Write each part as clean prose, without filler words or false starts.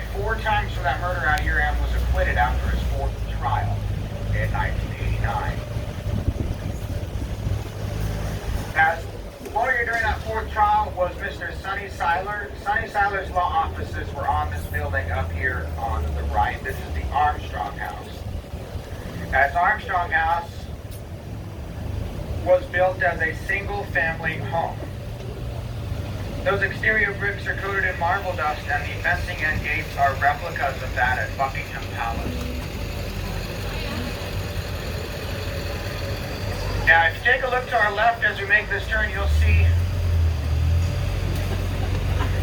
tried 4 times for that murder out here and was acquitted after his 4th trial in 1989. As lawyer during that 4th trial was Mr. Sonny Seiler. Sonny Seiler's law offices were on this building up here on the right. This is the Armstrong House. As Armstrong House was built as a single-family home. Those exterior bricks are coated in marble dust, and the fencing and gates are replicas of that at Buckingham Palace. Now, if you take a look to our left as we make this turn, you'll see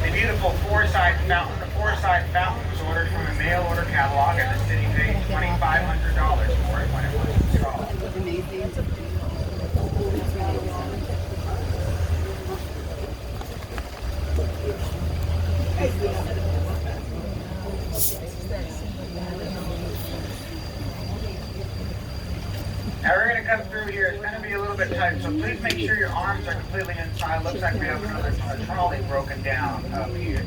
the beautiful four-side fountain. The four-side fountain was ordered from a mail order catalog, and the city paid $2,500 for it when it was installed. Amazing. Now we're going to come through here. It's going to be a little bit tight, so please make sure your arms are completely inside. Looks like we have another trolley broken down up here.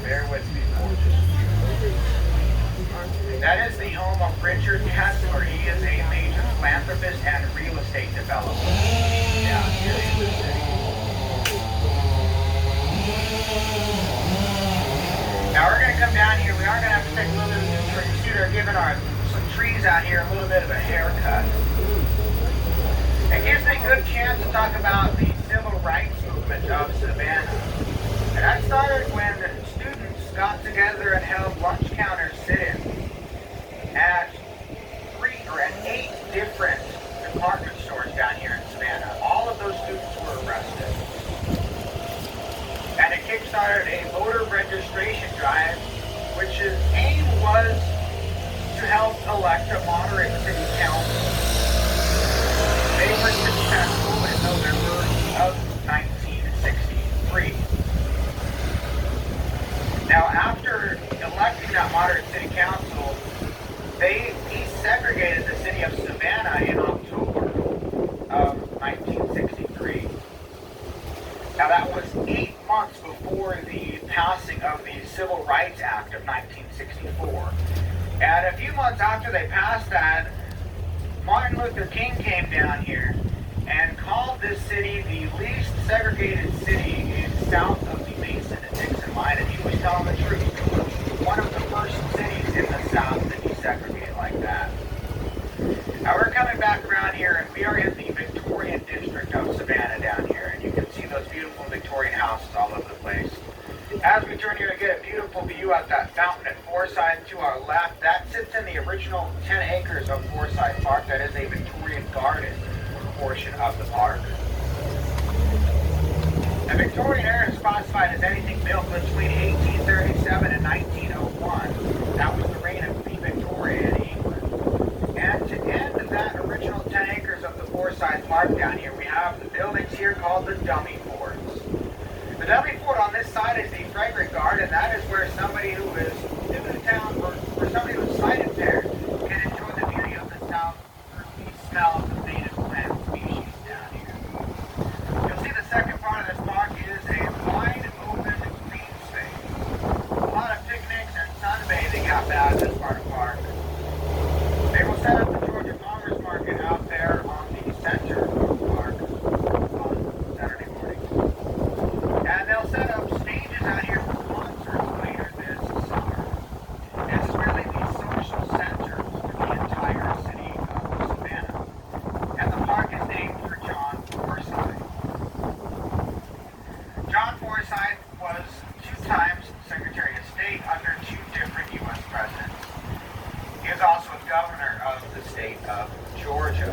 Bear with me for just a few. That is the home of Richard Kessler. He is a major philanthropist and real estate developer down here in the city. Now we're going to come down here. We are going to have to take a little bit of a trick. They're giving some trees out here a little bit of a haircut. It gives me a good chance to talk about the civil rights movement of Savannah. And that started when students got together and held lunch counter sit-ins at 8 different department stores down here in Savannah. All of those students were arrested. And it kickstarted a voter registration drive, which its aim was to help elect a moderate city council. They were successful in November of 1963. Now, after electing that moderate city council, they desegregated the city of Savannah in October of 1963. Now, that was 8 months before the passing of the Civil Rights Act of 1964. And a few months after they passed that, Martin Luther King came down here and called this city the least segregated city in south of the Mason and Dixon line, and he was telling the truth. It was one of the first cities in the south to desegregate like that. Now we're coming back around here, and we are in the Victorian district of Savannah down here, and you can see those beautiful Victorian houses all over the place. As we turn here to get a beautiful view at that fountain at Forsyth to our left, that sits in the original 10 acres of Forsyth Park. That is a Victorian garden portion of the park. The Victorian era is classified as anything built between 1837 and 1901. That was the reign of Queen Victoria in England. And to end that original 10 acres of the Forsyth Park down here, we have the buildings here called the dummy forts. The dummy fort on this side is the fragrant garden. That is where somebody who is new to town, or somebody who's sighted there, can enjoy the beauty of the south through the smell of the native plant species down here. You'll see the second part of this park is a wide open green space. A lot of picnics and sunbathing happen out of this part of the park. They will set up the Georgia Farmers Market out there on the center of the park on Saturday morning. And they'll set up stages out here for concerts later this summer. It's really the social center for the entire city of Savannah. And the park is named for John Forsyth. John Forsyth was 2 times Secretary of State under 2 different U.S. presidents. He is also a governor of the state of Georgia.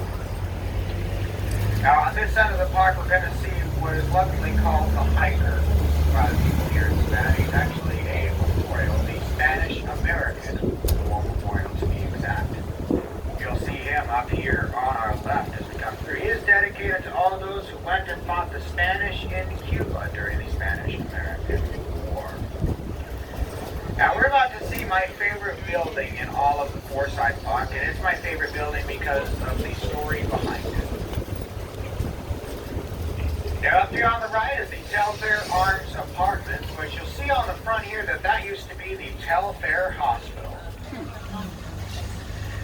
Now, on this end of the park, we're going to see what is lovingly called the hiker by the people here in Savannah. He's actually a memorial, the Spanish-American War Memorial to be exact. You'll see him up here on our left as we come through. He is dedicated to all of those who went and fought the Spanish in Cuba during the Spanish-American War. Now, we're about to see my favorite building in all of the Forsyth Park, and it's my favorite building because of the story behind it. Now up here on the right is the Telfair Arms Apartments, which you'll see on the front here that used to be the Telfair Hospital.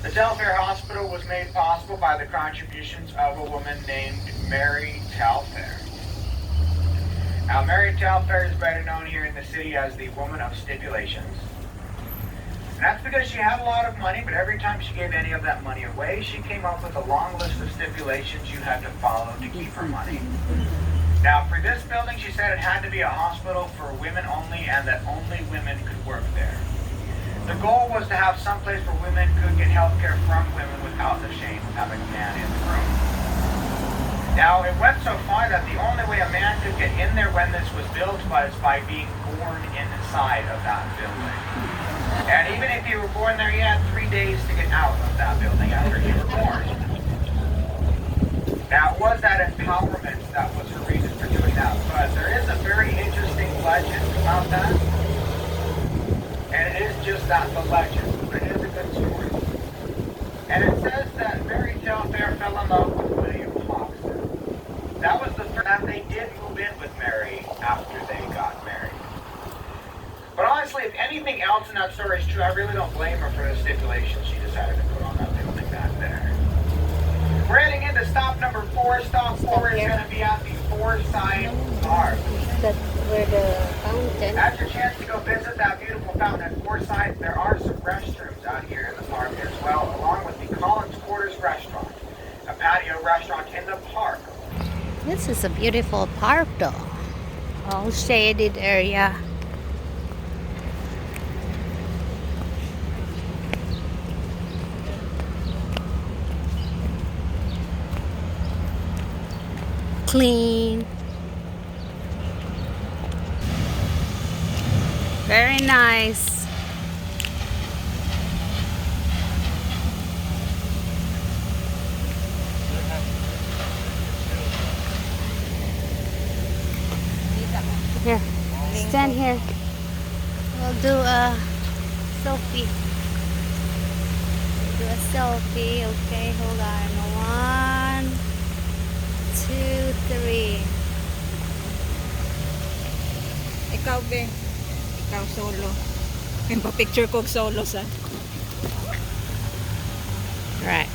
The Telfair Hospital was made possible by the contributions of a woman named Mary Telfair. Now, Mary Telfair is better known here in the city as the Woman of Stipulations. And that's because she had a lot of money, but every time she gave any of that money away, she came up with a long list of stipulations you had to follow to keep her money. Now, for this building, she said it had to be a hospital for women only and that only women could work there. The goal was to have some place where women could get health care from women without the shame of having a man in the room. Now, it went so far that the only way a man could get in there when this was built was by being born inside of that building. And even if you were born there, you had 3 days to get out of that building after you were born. Now, it was that empowerment that was her reason for doing that, but there is a very interesting legend about that. And it is just that, the legend, but it is a good story. And it says that Mary Telfair fell in love with William Hawkson. That was the first time they did move in with Mary after they got married. But honestly, if anything else in that story is true, I really don't blame her for the stipulations she decided to put on that building back there. We're heading into stop number 4. Stop 4 is going to be at the Foreside Park. That's where the fountain. That's your chance to go visit that beautiful fountain at Foreside. There are some restrooms out here in the park as well, along with the Collins Quarters restaurant, a patio restaurant in the park. This is a beautiful park though. All shaded area. Clean. Very nice. Here, stand here. We'll do a selfie. Do a selfie. Okay, hold on. 1, 2, 3. Ikaw, be. Ikaw solo. Yung pa-picture ko solo sa. Right.